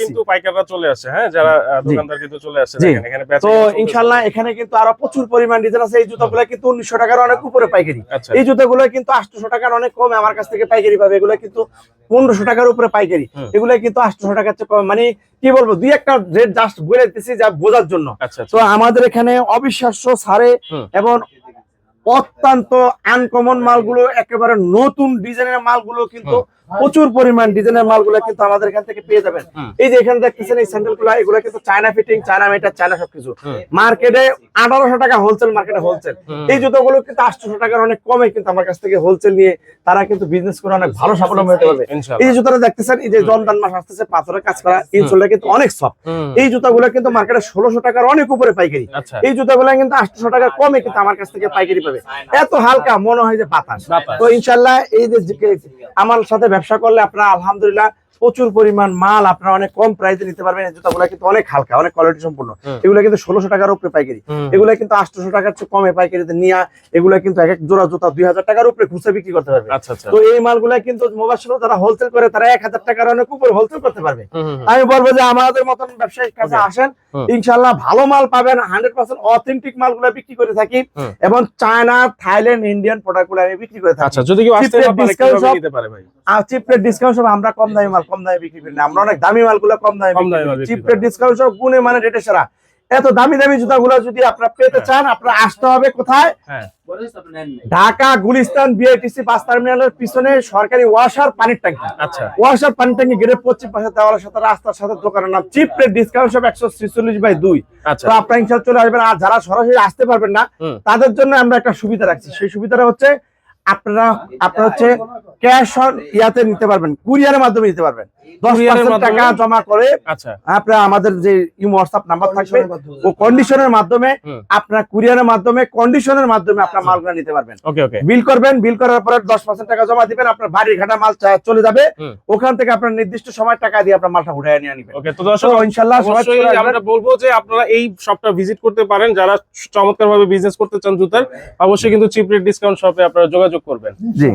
কিন্তু পাইকাররা চলে আসে, হ্যাঁ, যারা দোকানদার কিন্তু চলে আসে দেখেন এখানে। তো ইনশাআল্লাহ এখানে কিন্তু আরো প্রচুর পরিমাণ ডিজাইন আছে। এই জুতাগুলো কিন্তু 1900 টাকার অনেক উপরে পাইকারি। এই জুতাগুলো কিন্তু 800 টাকার অনেক কমে আমার কাছ থেকে পাইকারি পাবে। এগুলো কিন্তু 1500 টাকার উপরে পাইকারি। এগুলো কিন্তু 800 টাকার চেয়ে কম। মানে কি বলবো, দুই একটা রেট জাস্ট বলে দিতেছি যা বোঝার জন্য। তো আমাদের এখানে অবিশ্বাস্য ছাড়ে এবং অত্যন্ত আনকমন মালগুলো, একেবারে নতুন ডিজাইনের মালগুলো কিন্তু প্রচুর পরিমাণ ডিজাইনের মালগুলো কিন্তু আমাদের এখান থেকে পেয়ে যাবেন। এই যে এখানে দেখতেছেন এই স্যান্ডেলগুলো, এগুলো কিন্তু চায়না ফিটিং, চায়না মেটার, চায়না সবকিছু। মার্কেটে 1800 টাকা হোলসেল, মার্কেটে হোলসেল। এই জুতোগুলো কিন্তু 800 টাকার অনেক কমে কিন্তু আমার কাছ থেকে হোলসেল নিয়ে তারা কিন্তু বিজনেস করে অনেক ভালো সাফল্য হতে পারবে। এই যে জুতোটা দেখতেছেন, এই যে রমজান মাস আসতেছে, পাথরের কাজ করা, ইনসোলটা কিন্তু অনেক সফট। এই জুতাগুলো কিন্তু মার্কেটে 1600 টাকার অনেক উপরে পাইকারি। এই জুতাগুলো কিন্তু 800 টাকার কমে কিন্তু আমার কাছ থেকে পাইকারি পাবে। এত হালকা মনে হয় যে বাতাস। তো ইনশাআল্লাহ এই যে আমার সাথে ব্যবসা করলে আপনারা আলহামদুলিল্লাহ প্রচুর পরিমাণ মাল আপনারা অনেক কম প্রাইসে নিতে পারবেন। এই জুতাগুলো কিন্তু অনেক হালকা, অনেক কোয়ালিটি সম্পূর্ণ। এগুলো কিন্তু 1600 টাকার উপরে পাইকারি। এগুলো কিন্তু 800 টাকার চেয়ে কমে পাইকারিতে নিয়ে এগুলো কিন্তু এক এক জোড়া জুতা 2000 টাকার উপরে খুচরা বিক্রি করতে পারবে। তো এই মালগুলা কিন্তু মোবাইল যারা হোলসেল করে তারা 1000 টাকার অনেক উপরে হোলসেল করতে পারবে। আমি বলবো যে আমাদের মতন ব্যবসায়ীর কাছে আসেন, ইনশাআল্লাহ ভালো মাল পাবেন। 100% অথেন্টিক মালগুলো বিক্রি করে থাকি এবং চায়না, থাইল্যান্ড, ইন্ডিয়ান প্রোডাক্টগুলো আমি বিক্রি করে থাকি। আচ্ছা, যদি কেউ আসতে পারে কিভাবে নিতে পারে ভাই? চিপ রেট ডিসকাউন্ট সব আমরা কম দামি মাল কম দামে বিক্রি করি না। আমরা অনেক দামি মালগুলো কম দামে বিক্রি করি। চিপ রেট ডিসকাউন্ট সব গুণে মানে রেটে সেরা। এত দামি দামি জুতাগুলো যদি আপনারা পেতে চান, আপনারা আসতে হবে কোথায়? ঢাকা গুলিস্তান বিআইটিসি বাস টার্মিনালের পিছনে সরকারি ওয়াসার পানির ট্যাঙ্কি। আচ্ছা, ওয়াসার পানির ট্যাঙ্কি গেটের পশ্চিম পাশে দেওয়ালের সাথে রাস্তার সাথে দোকানের নাম চিপ রেট ডিসকাউন্ট সব 146/2। তো আপনারা ইনশাআল্লাহ চলে আসবেন। আর যারা সরাসরি আসতে পারবেন না তাদের জন্য আমরা একটা সুবিধা রাখছি। সেই সুবিধাটা হচ্ছে আপনারা হচ্ছে ক্যাশ অন ইয়াতে নিতে পারবেন, কুরিয়ারের মাধ্যমে নিতে পারবেন। 10% টাকা জমা করে আপনারা আমাদের যে হোয়াটসঅ্যাপ নাম্বার থাকবে ও কন্ডিশনের মাধ্যমে আপনারা কুরিয়ারের মাধ্যমে কন্ডিশনের মাধ্যমে আপনারা মালগুলো নিতে পারবেন। বিল করবেন, বিল করার পরে 10% টাকা জমা দিবেন, আপনার বাড়ির ঘাটা মাল চলে যাবে। ওখান থেকে আপনার নির্দিষ্ট সময় টাকা দিয়ে আপনার মালটা উঠায় নিয়ে নেবেন। ওকে, তো দর্শক ইনশাআল্লাহ আমরা বলবো যে আপনারা এই শপটা ভিজিট করতে পারেন। যারা চমৎকারভাবে বিজনেস করতে চান জুতার, অবশ্যই কিন্তু চিপ রেট ডিসকাউন্ট শপে আপনারা যোগাযোগ করবেন। জি।